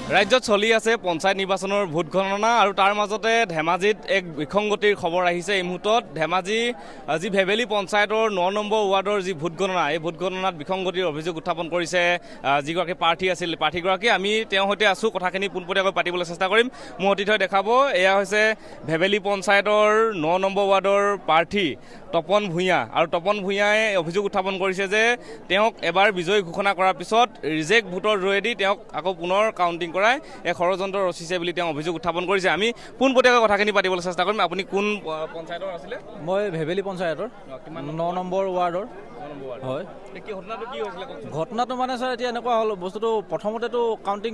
ৰাজ্যত চলি আছে পঞ্চায়ত নিৰ্বাচনৰ ভোট গণনা আৰু তাৰ মাজতে ধেমাজিত এক বিসংগতিৰ খবৰ আহিছে। এই মুহূৰ্তত ধেমাজি যি ভেবেলী পঞ্চায়তৰ ৯ নম্বৰ ৱাৰ্ডৰ যি ভোট গণনা, এই ভোট গণনাত বিসংগতিৰ অভিযোগ উত্থাপন কৰিছে যিগৰাকী প্ৰাৰ্থী আছিল। প্ৰাৰ্থীগৰাকী আমি তেওঁৰ সৈতে আছোঁ, কথাখিনি পোনপটীয়াকৈ পাতিবলৈ চেষ্টা কৰিম। মোৰ অতিথিয়ে দেখাব, এয়া হৈছে ভেবেলী পঞ্চায়তৰ ৯ নম্বৰ ৱাৰ্ডৰ প্ৰাৰ্থী তপন ভূঞা। আৰু তপন ভূঞাই অভিযোগ উত্থাপন কৰিছে যে তেওঁক এবাৰ বিজয়ী ঘোষণা কৰাৰ পিছত ৰিজেক্ট ভোটৰ জৰিয়তে তেওঁক আকৌ পুনৰ কাউণ্টিং কৰাই এক ষড়যন্ত্ৰ ৰচিছে বুলি তেওঁ অভিযোগ উত্থাপন কৰিছে। আমি পোনপটীয়াকৈ কথাখিনি পাতিবলৈ চেষ্টা কৰিম। আপুনি কোন পঞ্চায়তৰ আছিলে? মই ভেবেলী পঞ্চায়তৰ ৯ নম্বৰ ৱাৰ্ডৰ। হয়, ঘটনাটো কি হৈছিলে? ঘটনাটো মানে ছাৰ এতিয়া এনেকুৱা হ'ল, বস্তুটো প্ৰথমতেতো কাউণ্টিং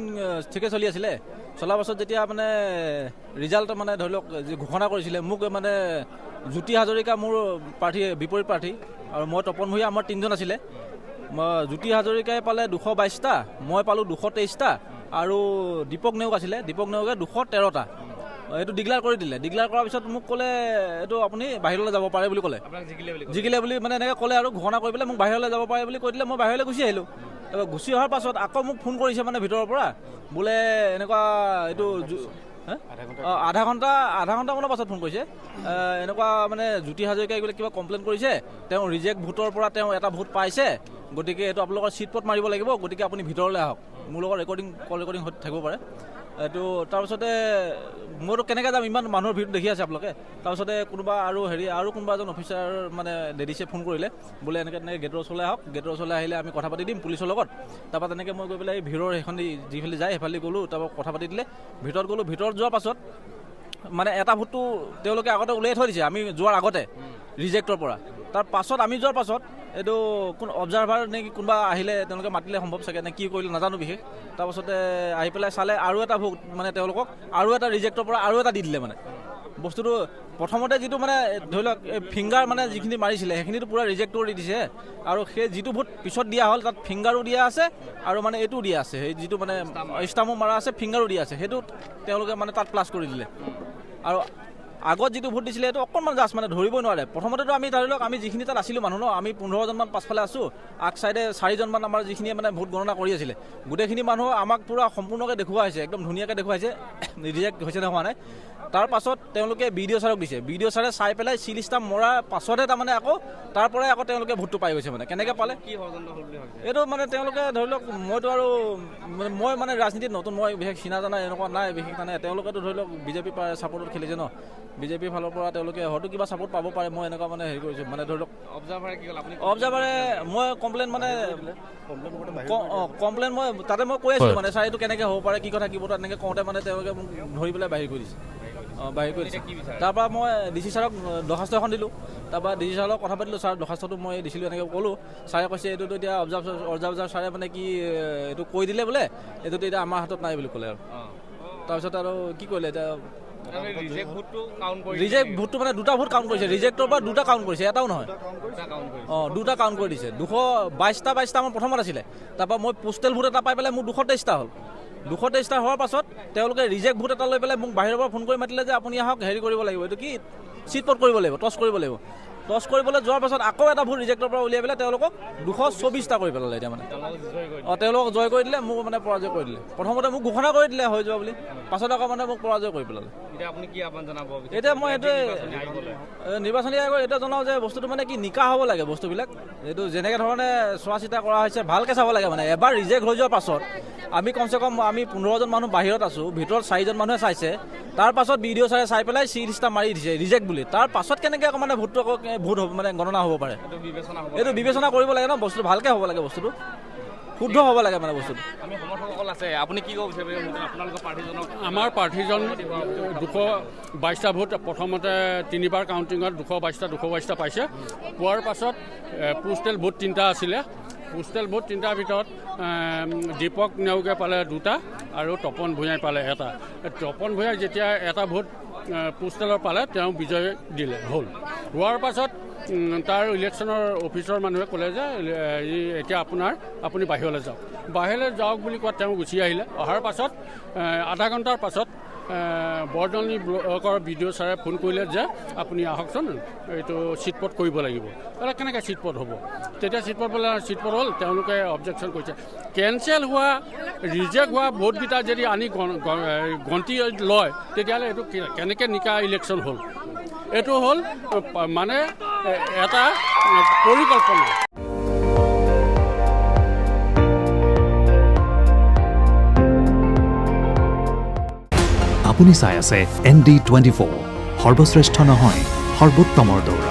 ঠিকে চলি আছিলে। চলাৰ পাছত যেতিয়া মানে ৰিজাল্ট মানে ধৰি লওক ঘোষণা কৰিছিলে, মোক মানে জ্যোতি হাজৰিকা মোৰ প্ৰাৰ্থী, বিপৰীত প্ৰাৰ্থী, আৰু মই তপন ভূঞা, আমাৰ 3জন আছিলে। জ্যোতি হাজৰিকাই পালে 222টা, মই পালোঁ 223টা, আৰু দীপক নেওগ আছিলে, দীপক নেওগে 213টা। এইটো ডিক্লেয়াৰ কৰি দিলে। ডিক্লেয়াৰ কৰাৰ পিছত মোক ক'লে এইটো আপুনি বাহিৰলৈ যাব পাৰে বুলি ক'লে, জিকিলে বুলি মানে এনেকৈ ক'লে, আৰু ঘোষণা কৰি পেলাই মোক বাহিৰলৈ যাব পাৰে বুলি কৈ দিলে। মই বাহিৰলৈ গুচি আহিলোঁ। তাৰপৰা গুচি অহাৰ পাছত আকৌ মোক ফোন কৰিছে মানে ভিতৰৰ পৰা, বোলে এনেকুৱা এইটো আধা ঘণ্টামানৰ পাছত ফোন কৰিছে, এনেকুৱা মানে জ্যোতি হাজৰিকাই বোলে কিবা কমপ্লেইন কৰিছে, তেওঁ ৰিজেক্ট ভোটৰ পৰা তেওঁ এটা ভোট পাইছে, গতিকে এইটো আপোনালোকৰ চিটপট মাৰিব লাগিব, গতিকে আপুনি ভিতৰলৈ আহক। মোৰ লগত কল ৰেকৰ্ডিং থাকিব পাৰে এইটো। তাৰপিছতে মইতো কেনেকৈ যাম, ইমান মানুহৰ ভিৰ দেখি আছে আপোনালোকে। তাৰপিছতে কোনোবা আৰু কোনোবা এজন অফিচাৰ মানে লেডিছে ফোন কৰিলে, বোলে এনেকৈ গেটৰ ওচৰলৈ আহক, গেটৰ ওচৰলৈ আহিলে আমি কথা পাতি দিম পুলিচৰ লগত। তাৰপৰা তেনেকৈ মই গৈ পেলাই এই ভিৰৰ সেইখন যিফালে যায় সেইফালে গ'লোঁ, তাৰপৰা কথা পাতি দিলে, ভিতৰত গ'লোঁ। ভিতৰত যোৱাৰ পাছত মানে এটা ভোটটো তেওঁলোকে আগতে উলিয়াই থৈ দিছে, আমি যোৱাৰ আগতে ৰিজেক্টৰ পৰা। তাৰ পাছত আমি যোৱাৰ পাছত এইটো কোন অবজাৰ্ভাৰ নে কোনোবা আহিলে, তেওঁলোকে মাতিলে সম্ভৱ চাগে, নে কি কৰিলে নাজানো বিশেষ। তাৰপাছতে আহি পেলাই চালে আৰু এটা ভোট মানে তেওঁলোকক আৰু এটা ৰিজেক্টৰ পৰা আৰু এটা দি দিলে। মানে বস্তুটো প্ৰথমতে যিটো মানে ধৰি লওক ফিংগাৰ মানে যিখিনি মাৰিছিলে সেইখিনিতো পূৰা ৰিজেক্ট কৰি দিছে, আৰু সেই যিটো ভোট পিছত দিয়া হ'ল তাত ফিংগাৰো দিয়া আছে, আৰু মানে এইটোও দিয়া আছে, সেই যিটো মানে ষ্টাম্পো মাৰা আছে, ফিংগাৰো দিয়া আছে, সেইটো তেওঁলোকে মানে তাত প্লাছ কৰি দিলে। আৰু আগত যিটো ভোট দিছিলে সেইটো অকণমান জাষ্ট মানে ধৰিবই নোৱাৰে। প্ৰথমতেতো আমি ধৰি লওক আমি যিখিনি তাত আছিলোঁ মানুহ ন, আমি 15জনমান পাছফালে আছোঁ, আগ চাইডে 4জনমান আমাৰ যিখিনিয়ে মানে ভোট গণনা কৰি আছিলে, গোটেইখিনি মানুহ আমাক পূৰা সম্পূৰ্ণকৈ দেখুওৱা হৈছে, একদম ধুনীয়াকৈ দেখুৱাইছে ৰিজেক্ট হৈছে নে হোৱা নাই। তাৰ পাছত তেওঁলোকে BDO ছাৰক দিছে, BDO ছাৰে চাই পেলাই চিল ষ্টাম্প মৰাৰ পাছতহে তাৰমানে আকৌ তাৰ পৰাই আকৌ তেওঁলোকে ভোটটো পাই গৈছে। মানে কেনেকৈ পালে কি ষড়যন্ত্ৰ হ'ল বুলি ভাবিছে? এইটো মানে তেওঁলোকে ধৰি লওক, মইতো আৰু মই মানে ৰাজনীতিত নতুন, মই বিশেষ চিনা জানা এনেকুৱা নাই বিশেষ। মানে তেওঁলোকেতো ধৰি লওক বিজেপি ছাপোৰ্টত খেলিছে ন, বিজেপিৰ ফালৰ পৰা তেওঁলোকে হয়তো কিবা ছাপোৰ্ট পাব পাৰে, মই এনেকুৱা মানে হেৰি কৰিছোঁ। মানে ধৰি লওক অবজাৰ্ভাৰে কি ক'লে? আপুনি অবজাৰ্ভাৰে মই কমপ্লেইন মানে কমপ্লেইন মই তাতে মই কৈ আছিলোঁ মানে, ছাৰ এইটো কেনেকৈ হ'ব পাৰে, কি কথা কি বতৰা, এনেকৈ কওঁতে মানে তেওঁলোকে মোক ধৰি পেলাই বাহিৰ কৰি দিছে। বাহিৰ কৰি দিছে। তাৰপৰা মই DC ছাৰক দৰ্খাস্ত এখন দিলোঁ। তাৰপৰা DC ছাৰৰ লগত কথা পাতিলোঁ, ছাৰ দৰ্খাস্তটো মই দিছিলোঁ এনেকৈ ক'লোঁ। ছাৰে কৈছে এইটোতো এতিয়া অবজাৰ্ভাৰ ছাৰে মানে কি এইটো কৈ দিলে বোলে, এইটোতো এতিয়া আমাৰ হাতত নাই বুলি ক'লে। আৰু তাৰপিছত আৰু কি কৰিলে এতিয়া, ৰিজেক্ট ভোটটো মানে 2টা ভোট কাউণ্ট কৰিছে, ৰিজেক্টৰ পৰা 2টা কাউণ্ট কৰিছে, এটাও নহয়। 2টা কাউণ্ট কৰি দিছে। 222টা আমাৰ প্ৰথমত আছিলে, তাৰপৰা মই পোষ্টেল ভোট এটা পাই পেলাই মোৰ 223টা হ'ল। 223টা হোৱাৰ পাছত তেওঁলোকে ৰিজেক্ট ভোট এটা লৈ পেলাই মোক বাহিৰৰ পৰা ফোন কৰি মাতিলে যে আপুনি আহক, হেৰি কৰিব লাগিব, এইটো কি চিটপট কৰিব লাগিব, টছ কৰিব লাগিব। টছ কৰিবলৈ যোৱাৰ পাছত আকৌ এটা ভোট ৰিজেক্টৰ পৰা উলিয়াই পেলাই তেওঁলোকক 224টা কৰি পেলালে। এতিয়া মানে তেওঁলোকক জয় কৰি দিলে, মোক মানে পৰাজয় কৰি দিলে। প্ৰথমতে মোক ঘোষণা কৰি দিলে হৈ যোৱা বুলি, পাছত আকৌ মানে মোক পৰাজয় কৰি পেলালে। এতিয়া আপুনি কি আহ্বান জনাব? এতিয়া মই এইটোৱে নিৰ্বাচনী আয়োগক এতিয়া জনাওঁ যে বস্তুটো মানে কি নিকা হ'ব লাগে, বস্তুবিলাক এইটো যেনেকৈ ধৰণে চোৱা চিতা কৰা হৈছে ভালকৈ চাব লাগে। মানে এবাৰ ৰিজেক্ট হৈ যোৱাৰ পাছত আমি কমচে কম আমি 15জন মানুহ বাহিৰত আছোঁ, ভিতৰত 4জন মানুহে চাইছে। তাৰ পাছত BDO ছাৰে চাই পেলাই চিল ষ্টাম্প মাৰি দিছে ৰিজেক্ট বুলি। তাৰ পাছত কেনেকৈ আকৌ মানে ভোট মানে গণনা হ'ব পাৰে, এইটো বিবেচনা কৰিব লাগে ন। বস্তুটো ভালকৈ হ'ব লাগে, বস্তুটো শুদ্ধ হ'ব লাগে মানে বস্তুটো। আমি সমৰ্থকসকল আছে, আপুনি কি ক'ব বিচাৰিব আপোনালোকৰ প্ৰাৰ্থীজনক? আমাৰ প্ৰাৰ্থীজন 222টা ভোট প্ৰথমতে 3বাৰ কাউণ্টিঙত 222টা পাইছে। পোৱাৰ পাছত পোষ্টেল ভোট 3টা আছিলে। পোষ্টেল ভোট 3টাৰ ভিতৰত দীপক নেওগে পালে 2টা আৰু তপন ভূঞাই পালে 1টা। তপন ভূঞাই যেতিয়া এটা ভোট পোষ্টেলৰ পালে তেওঁ বিজয় দিলে হোৱাৰ পাছত তাৰ ইলেকশ্যনৰ অফিচৰ মানুহে ক'লে যে এতিয়া আপুনি বাহিৰলৈ যাওক বুলি কোৱাত তেওঁ গুচি আহিলে। অহাৰ পাছত আধা ঘণ্টাৰ পাছত বৰদলনি ব্লকৰ BDO ছাৰে ফোন কৰিলে যে আপুনি আহকচোন এইটো চিটপট কৰিব লাগিব। তাহলে কেনেকৈ চিটপট হ'ব? তেতিয়া চিটপট বোলে চিটপট হ'ল, তেওঁলোকে অবজেকশ্যন কৰিছে। কেঞ্চেল হোৱা ৰিজেক্ট হোৱা ভোটকেইটা যদি আনি গন্তি লয় তেতিয়াহ'লে এইটো কেনেকৈ নিকা ইলেকশ্যন হ'ল? এইটো হ'ল মানে এটা পৰিকল্পনা। আপুনি চাই আছে ND24, সৰ্বশ্ৰেষ্ঠ নহয় সৰ্বোত্তমৰ দৌৰা।